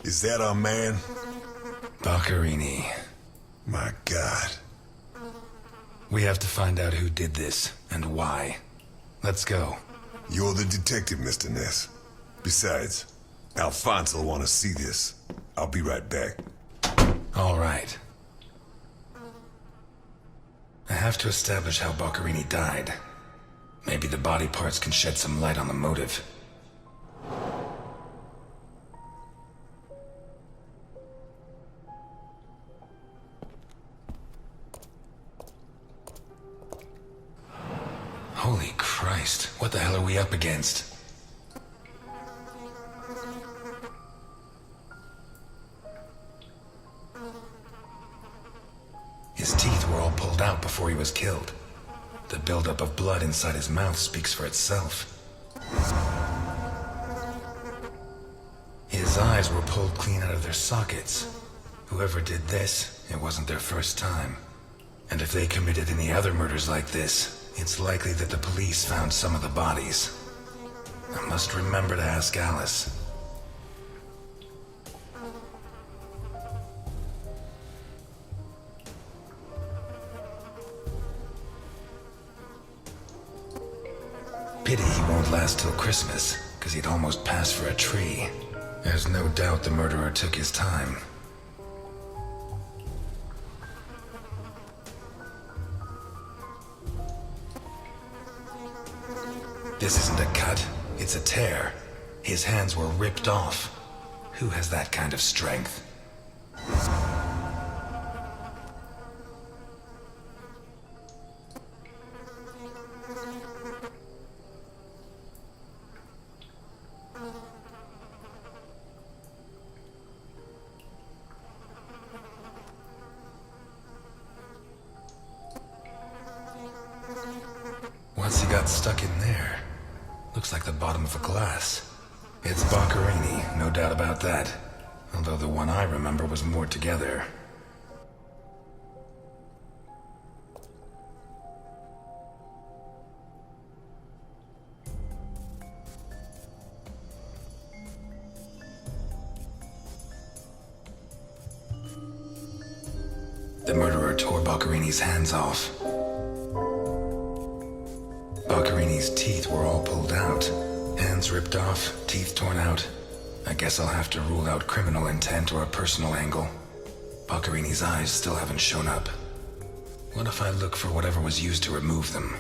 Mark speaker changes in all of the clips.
Speaker 1: Is that our man?
Speaker 2: Boccherini.
Speaker 1: My God.
Speaker 2: We have to find out who did this, and why. Let's go.
Speaker 1: You're the detective, Mr. Ness. Besides, Alfonso will want to see this. I'll be right back.
Speaker 2: All right. I have to establish how Boccherini died. Maybe the body parts can shed some light on the motive. Holy Christ, what the hell are we up against? His teeth were all pulled out before he was killed. The buildup of blood inside his mouth speaks for itself. His eyes were pulled clean out of their sockets. Whoever did this, it wasn't their first time. And if they committed any other murders like this, it's likely that the police found some of the bodies. I must remember to ask Alice. Pity he won't last till Christmas, because he'd almost pass for a tree. There's no doubt the murderer took his time. This isn't a cut, it's a tear. His hands were ripped off. Who has that kind of strength? What's he got stuck in there? Looks like the bottom of a glass. It's Boccherini, no doubt about that. Although the one I remember was more together. The murderer tore Boccherini's hands off. Boccherini's teeth were all pulled out. Hands ripped off, teeth torn out. I guess I'll have to rule out criminal intent or a personal angle. Boccherini's eyes still haven't shown up. What if I look for whatever was used to remove them?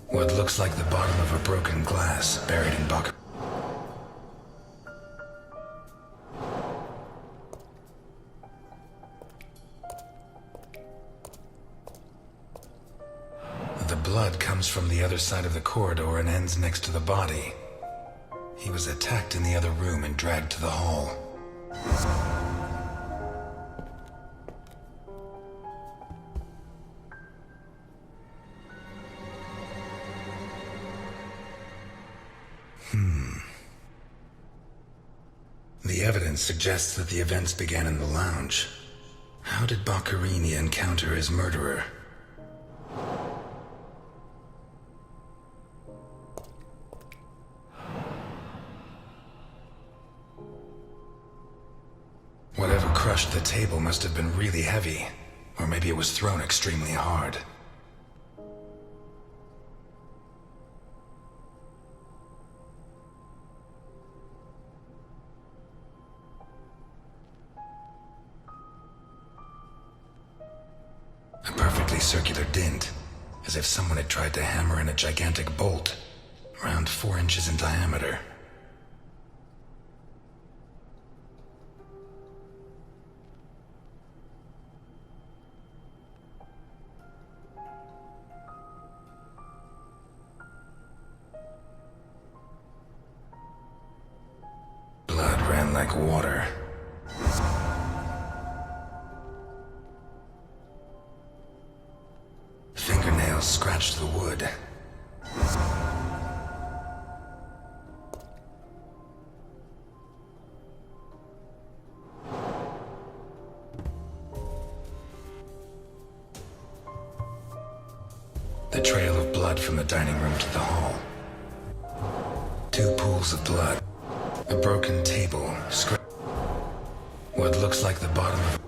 Speaker 2: What looks like the bottom of a broken glass buried in Boccherini. The blood comes from the other side of the corridor and ends next to the body. He was attacked in the other room and dragged to the hall. The evidence suggests that the events began in the lounge. How did Boccherini encounter his murderer? Whatever crushed the table must have been really heavy, or maybe it was thrown extremely hard. A perfectly circular dint, as if someone had tried to hammer in a gigantic bolt, around 4 inches in diameter. Blood ran like water. Fingernails scratched the wood. The trail of blood from the dining room to the hall. 2 pools of blood. A broken table, what looks like the bottom of...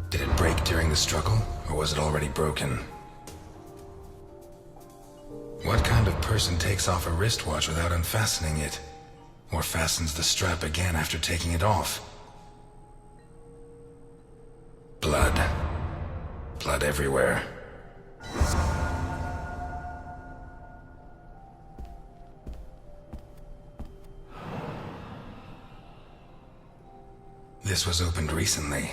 Speaker 2: Did it break during the struggle, or was it already broken? What kind of person takes off a wristwatch without unfastening it? Or fastens the strap again after taking it off? Blood. Blood everywhere. This was opened recently.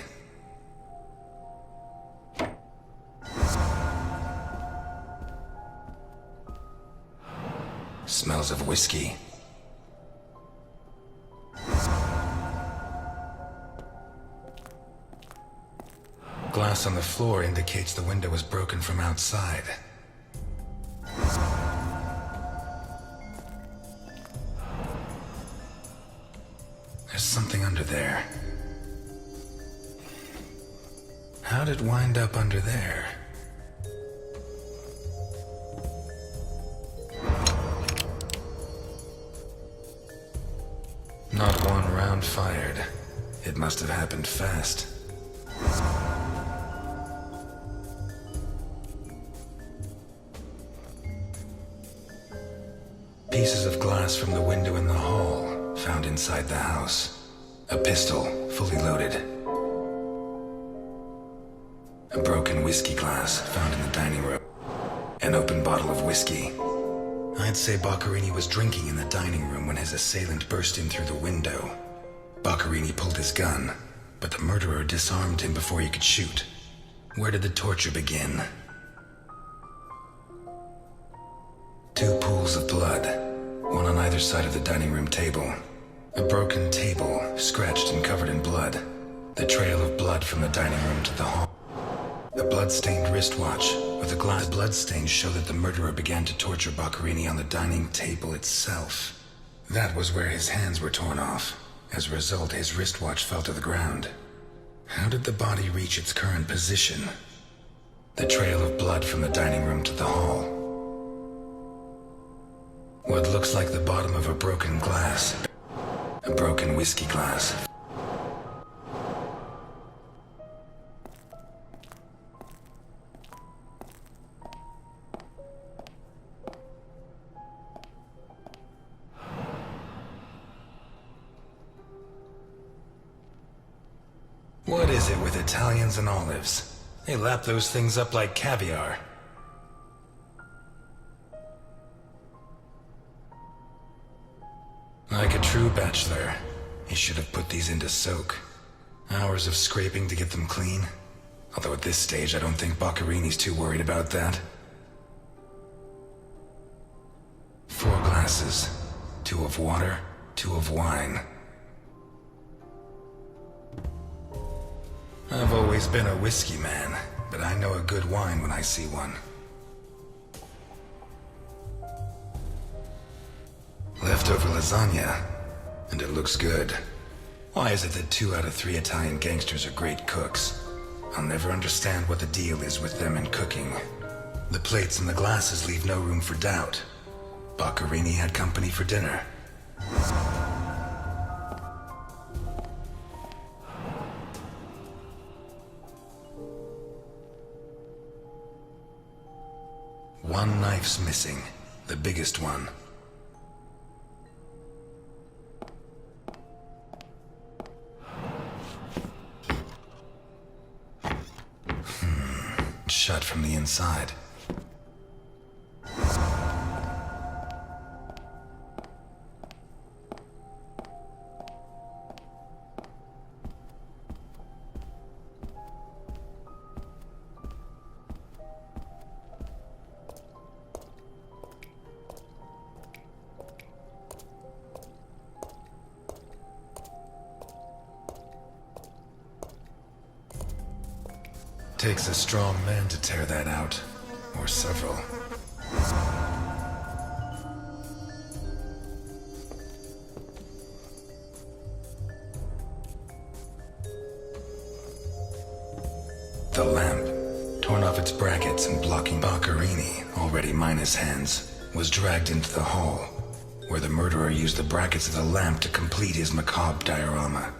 Speaker 2: Smells of whiskey. Glass on the floor indicates the window was broken from outside. There's something under there. How'd it wind up under there? Not one round fired. It must have happened fast. Pieces of glass from the window in the hall, found inside the house. A pistol, fully loaded. A broken whiskey glass, found in the dining room. An open bottle of whiskey. I'd say Boccherini was drinking in the dining room when his assailant burst in through the window. Boccherini pulled his gun, but the murderer disarmed him before he could shoot. Where did the torture begin? Two pools of blood, one on either side of the dining room table. A broken table, scratched and covered in blood. The trail of blood from the dining room to the hall. A blood-stained wristwatch with a glass bloodstains show that the murderer began to torture Boccherini on the dining table itself. That was where his hands were torn off. As a result, his wristwatch fell to the ground. How did the body reach its current position? The trail of blood from the dining room to the hall. What looks like the bottom of a broken glass. A broken whiskey glass. What is it with Italians and olives? They lap those things up like caviar. Like a true bachelor, he should have put these into soak. Hours of scraping to get them clean. Although at this stage, I don't think Boccherini's too worried about that. 4 glasses. 2 of water, 2 of wine. I've always been a whiskey man, but I know a good wine when I see one. Leftover lasagna, and it looks good. Why is it that 2 out of 3 Italian gangsters are great cooks? I'll never understand what the deal is with them in cooking. The plates and the glasses leave no room for doubt. Boccherini had company for dinner. One knife's missing, the biggest one. Shut from the inside. Takes a strong man to tear that out, or several. The lamp, torn off its brackets and blocking Boccherini, already minus hands, was dragged into the hall, where the murderer used the brackets of the lamp to complete his macabre diorama.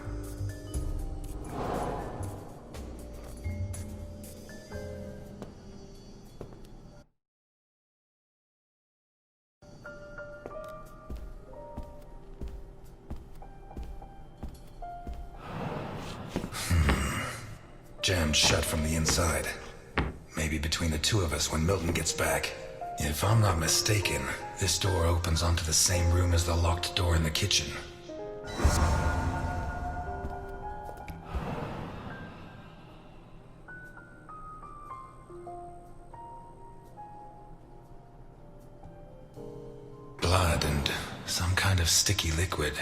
Speaker 2: Jammed shut from the inside. Maybe between the two of us when Milton gets back. If I'm not mistaken, this door opens onto the same room as the locked door in the kitchen. Blood and some kind of sticky liquid.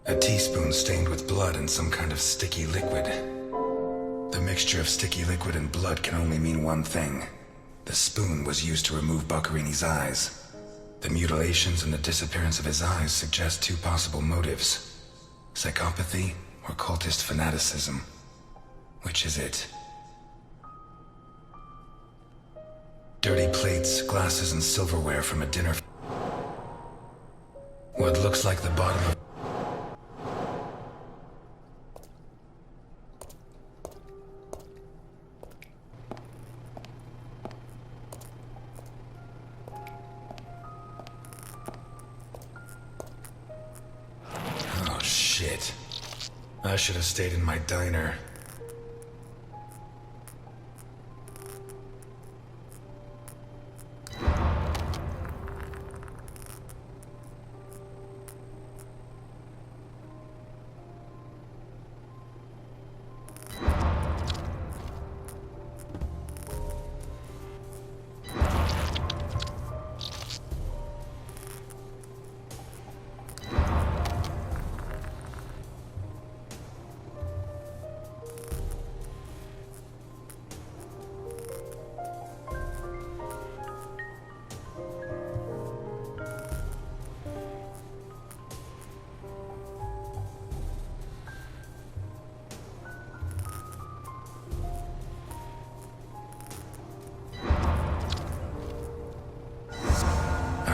Speaker 2: A teaspoon stained with blood and some kind of sticky liquid. The mixture of sticky liquid and blood can only mean one thing. The spoon was used to remove Boccherini's eyes. The mutilations and the disappearance of his eyes suggest two possible motives: psychopathy or cultist fanaticism. Which is it? Dirty plates, glasses, and silverware from a dinner. What looks like the bottom of... Oh, shit. I should have stayed in my diner.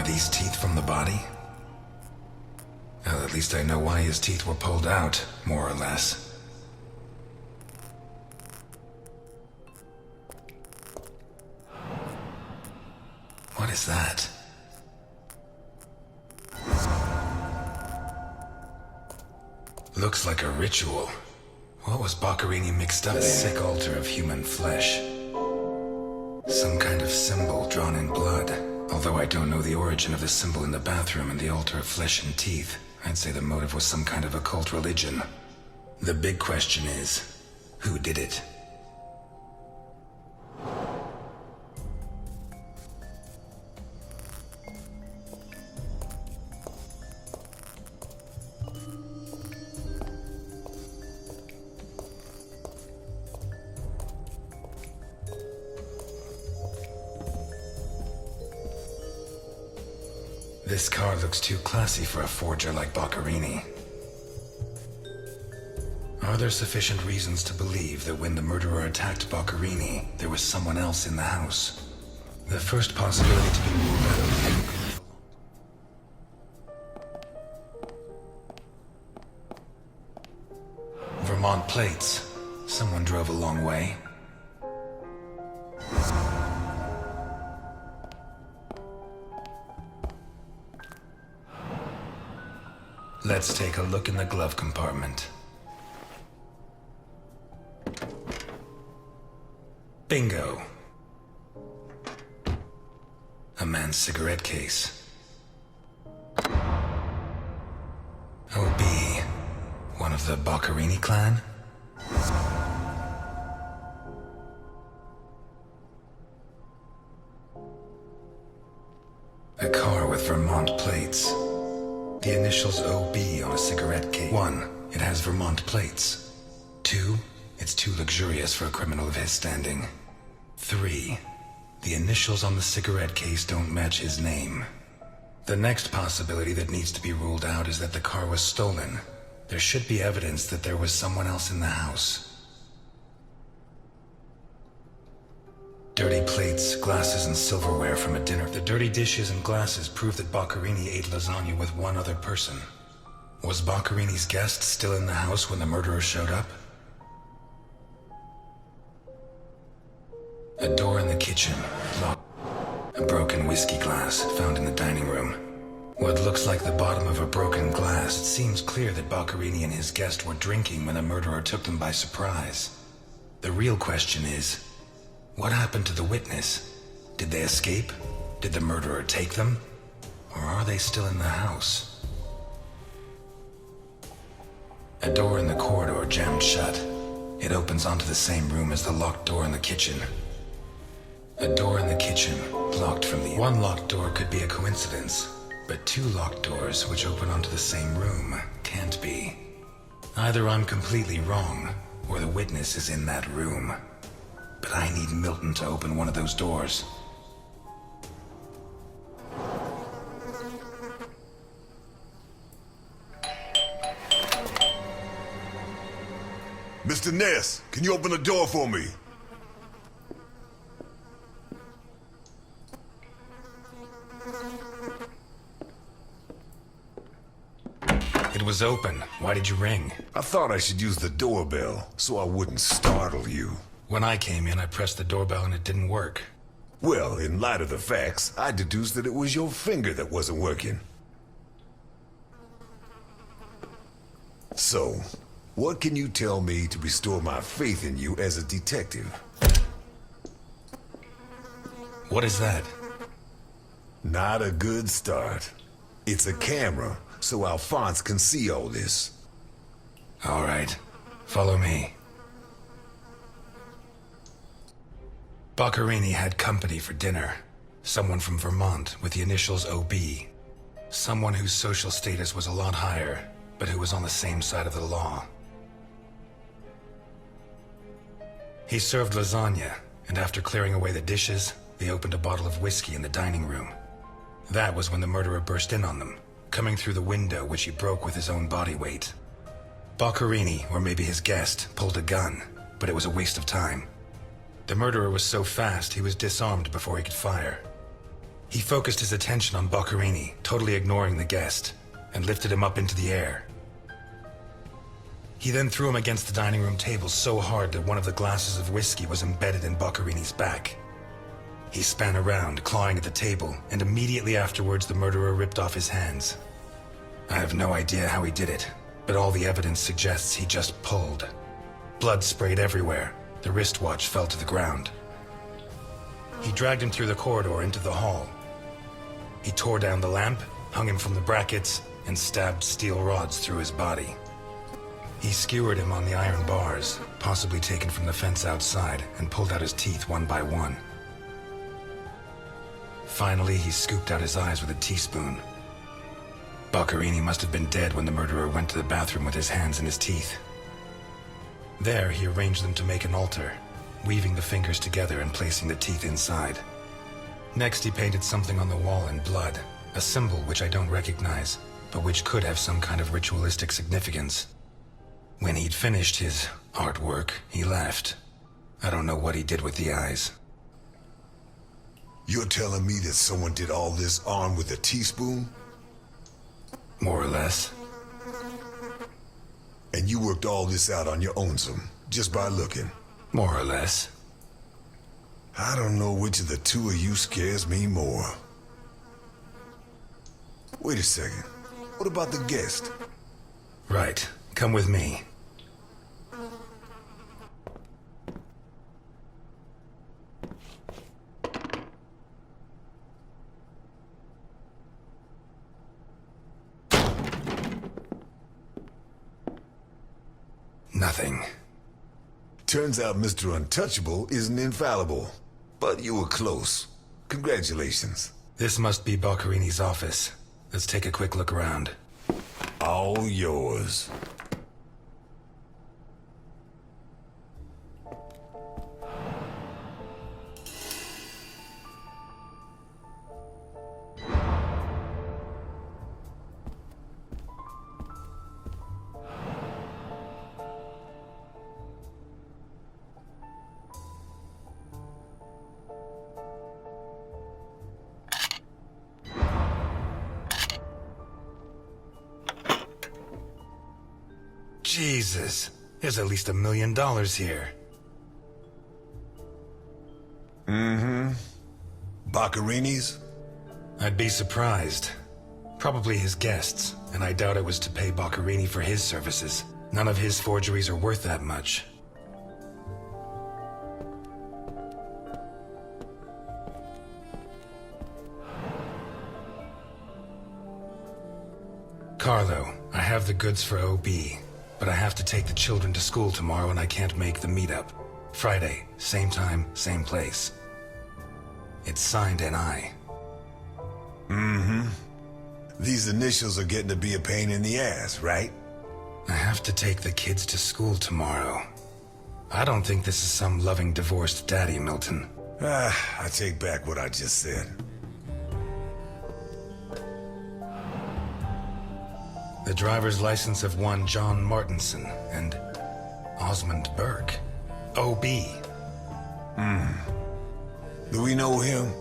Speaker 2: These teeth from the body? Well, at least I know why his teeth were pulled out, more or less. What is that? Looks like a ritual. What was Boccherini mixed up? A sick altar of human flesh. Some kind of symbol drawn in blood. Although I don't know the origin of the symbol in the bathroom and the altar of flesh and teeth, I'd say the motive was some kind of occult religion. The big question is, who did it? This car looks too classy for a forger like Boccherini. Are there sufficient reasons to believe that when the murderer attacked Boccherini, there was someone else in the house? The first possibility to be ruled out. Vermont plates. Someone drove a long way. Let's take a look in the glove compartment. Bingo. A man's cigarette case. OB. One of the Boccherini clan? A car with Vermont plates. The initials OB on a cigarette case. 1. It has Vermont plates. 2. It's too luxurious for a criminal of his standing. 3. The initials on the cigarette case don't match his name. The next possibility that needs to be ruled out is that the car was stolen. There should be evidence that there was someone else in the house. Dirty plates, glasses, and silverware from a dinner. The dirty dishes and glasses prove that Boccherini ate lasagna with one other person. Was Boccherini's guest still in the house when the murderer showed up? A door in the kitchen, locked. A broken whiskey glass found in the dining room. What looks like the bottom of a broken glass, it seems clear that Boccherini and his guest were drinking when the murderer took them by surprise. The real question is, what happened to the witness? Did they escape? Did the murderer take them? Or are they still in the house? A door in the corridor jammed shut. It opens onto the same room as the locked door in the kitchen. A door in the kitchen, locked from the... One locked door could be a coincidence, but two locked doors which open onto the same room can't be. Either I'm completely wrong, or the witness is in that room. But I need Milton to open one of those doors.
Speaker 1: Mr. Ness, can you open the door for me?
Speaker 2: It was open. Why did you ring?
Speaker 1: I thought I should use the doorbell so I wouldn't startle you.
Speaker 2: When I came in, I pressed the doorbell and it didn't work.
Speaker 1: Well, in light of the facts, I deduced that it was your finger that wasn't working. So, what can you tell me to restore my faith in you as a detective?
Speaker 2: What is that?
Speaker 1: Not a good start. It's a camera, so Alphonse can see all this.
Speaker 2: All right. Follow me. Boccherini had company for dinner. Someone from Vermont with the initials OB. Someone whose social status was a lot higher, but who was on the same side of the law. He served lasagna, and after clearing away the dishes, they opened a bottle of whiskey in the dining room. That was when the murderer burst in on them, coming through the window which he broke with his own body weight. Boccherini, or maybe his guest, pulled a gun, but it was a waste of time. The murderer was so fast he was disarmed before he could fire. He focused his attention on Boccherini, totally ignoring the guest, and lifted him up into the air. He then threw him against the dining room table so hard that one of the glasses of whiskey was embedded in Boccherini's back. He span around, clawing at the table, and immediately afterwards the murderer ripped off his hands. I have no idea how he did it, but all the evidence suggests he just pulled. Blood sprayed everywhere. The wristwatch fell to the ground. He dragged him through the corridor into the hall. He tore down the lamp, hung him from the brackets, and stabbed steel rods through his body. He skewered him on the iron bars, possibly taken from the fence outside, and pulled out his teeth one by one. Finally, he scooped out his eyes with a teaspoon. Boccherini must have been dead when the murderer went to the bathroom with his hands in his teeth. There, he arranged them to make an altar, weaving the fingers together and placing the teeth inside. Next, he painted something on the wall in blood, a symbol which I don't recognize, but which could have some kind of ritualistic significance. When he'd finished his artwork, he left. I don't know what he did with the eyes.
Speaker 1: You're telling me that someone did all this armed with a teaspoon?
Speaker 2: More or less.
Speaker 1: And you worked all this out on your own-some, just by looking?
Speaker 2: More or less.
Speaker 1: I don't know which of the two of you scares me more. Wait a second. What about the guest?
Speaker 2: Right. Come with me. Nothing.
Speaker 1: Turns out Mr. Untouchable isn't infallible. But you were close. Congratulations.
Speaker 2: This must be Boccherini's office. Let's take a quick look around.
Speaker 1: All yours.
Speaker 2: Jesus. There's at least $1 million here.
Speaker 1: Boccarini's?
Speaker 2: I'd be surprised. Probably his guests, and I doubt it was to pay Boccarini for his services. None of his forgeries are worth that much. Carlo, I have the goods for OB, but I have to take the children to school tomorrow and I can't make the meetup. Friday, same time, same place. It's signed NI.
Speaker 1: These initials are getting to be a pain in the ass, right?
Speaker 2: I have to take the kids to school tomorrow. I don't think this is some loving divorced daddy, Milton.
Speaker 1: I take back what I just said.
Speaker 2: The driver's license of one John Martinson and Osmond Burke. OB.
Speaker 1: Do we know him?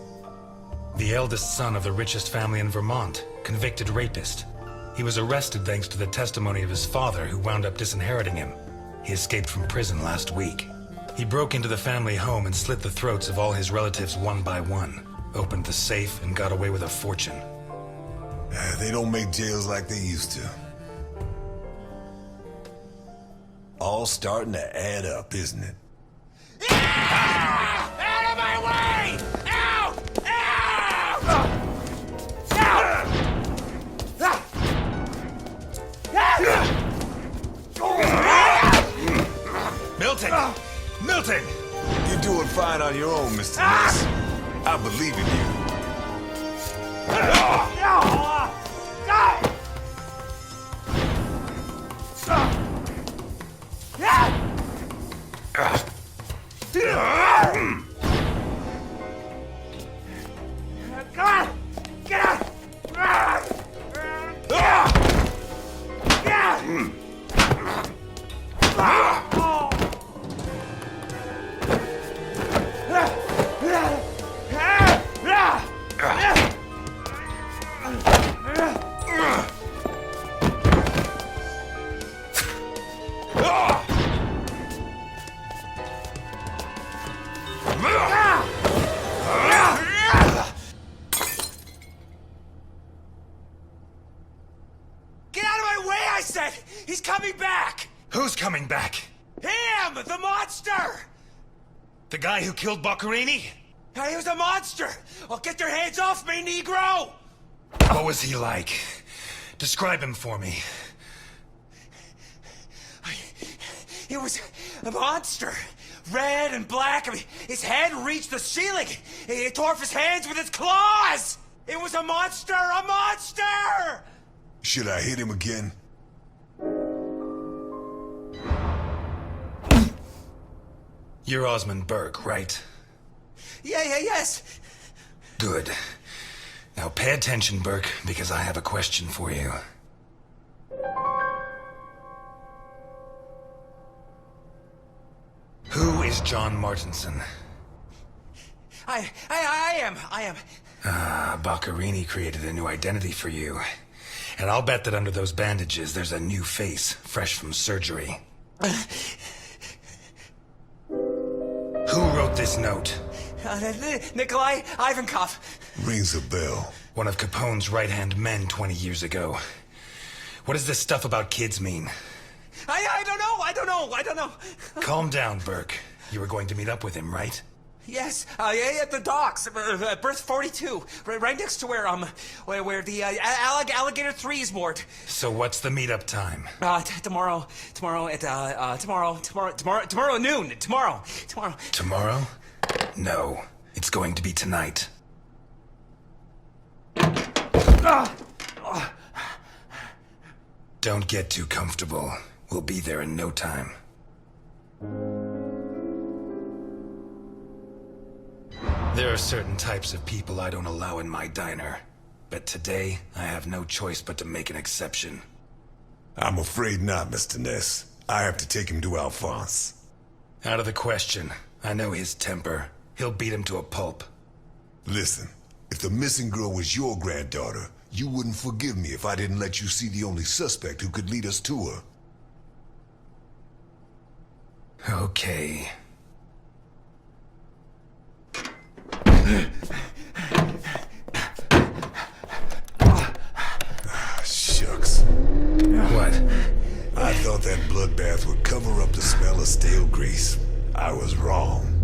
Speaker 2: The eldest son of the richest family in Vermont, convicted rapist. He was arrested thanks to the testimony of his father, who wound up disinheriting him. He escaped from prison last week. He broke into the family home and slit the throats of all his relatives one by one, opened the safe, and got away with a fortune.
Speaker 1: They don't make jails like they used to. All starting to add up, isn't it?
Speaker 3: Out of my way! Out! Out!
Speaker 2: Milton! Milton!
Speaker 1: You're doing fine on your own, Mr. Ness. I believe in you.
Speaker 3: God! Get out! Get out of my way, I said! He's coming back!
Speaker 2: Who's coming back?
Speaker 3: Him! The monster!
Speaker 2: The guy who killed Boccarini?
Speaker 3: He was a monster! Oh, get your hands off me, Negro!
Speaker 2: What was he like? Describe him for me.
Speaker 3: He was a monster. Red and black. I mean, his head reached the ceiling. He tore off his hands with his claws! It was a monster! A monster!
Speaker 1: Should I hit him again?
Speaker 2: You're Osmond Burke, right?
Speaker 3: Yes.
Speaker 2: Good. Now pay attention, Burke, because I have a question for you. Who is John Martinson?
Speaker 3: I am.
Speaker 2: Boccarini created a new identity for you. And I'll bet that under those bandages, there's a new face, fresh from surgery. Who wrote this note?
Speaker 3: Nikolai Ivankov.
Speaker 1: Rings a bell.
Speaker 2: One of Capone's right-hand men 20 years ago. What does this stuff about kids mean?
Speaker 3: I don't know.
Speaker 2: Calm down, Burke. You were going to meet up with him, right?
Speaker 3: Yes, at the docks, berth 42, right next to where the alligator 3 is moored.
Speaker 2: So what's the meetup time?
Speaker 3: Tomorrow at noon. Tomorrow.
Speaker 2: Tomorrow? No, it's going to be tonight. Don't get too comfortable. We'll be there in no time. There are certain types of people I don't allow in my diner. But today, I have no choice but to make an exception.
Speaker 1: I'm afraid not, Mr. Ness. I have to take him to Alphonse.
Speaker 2: Out of the question. I know his temper. He'll beat him to a pulp.
Speaker 1: Listen, if the missing girl was your granddaughter, you wouldn't forgive me if I didn't let you see the only suspect who could lead us to her.
Speaker 2: Okay.
Speaker 1: Shucks.
Speaker 2: What?
Speaker 1: I thought that bloodbath would cover up the smell of stale grease. I was wrong.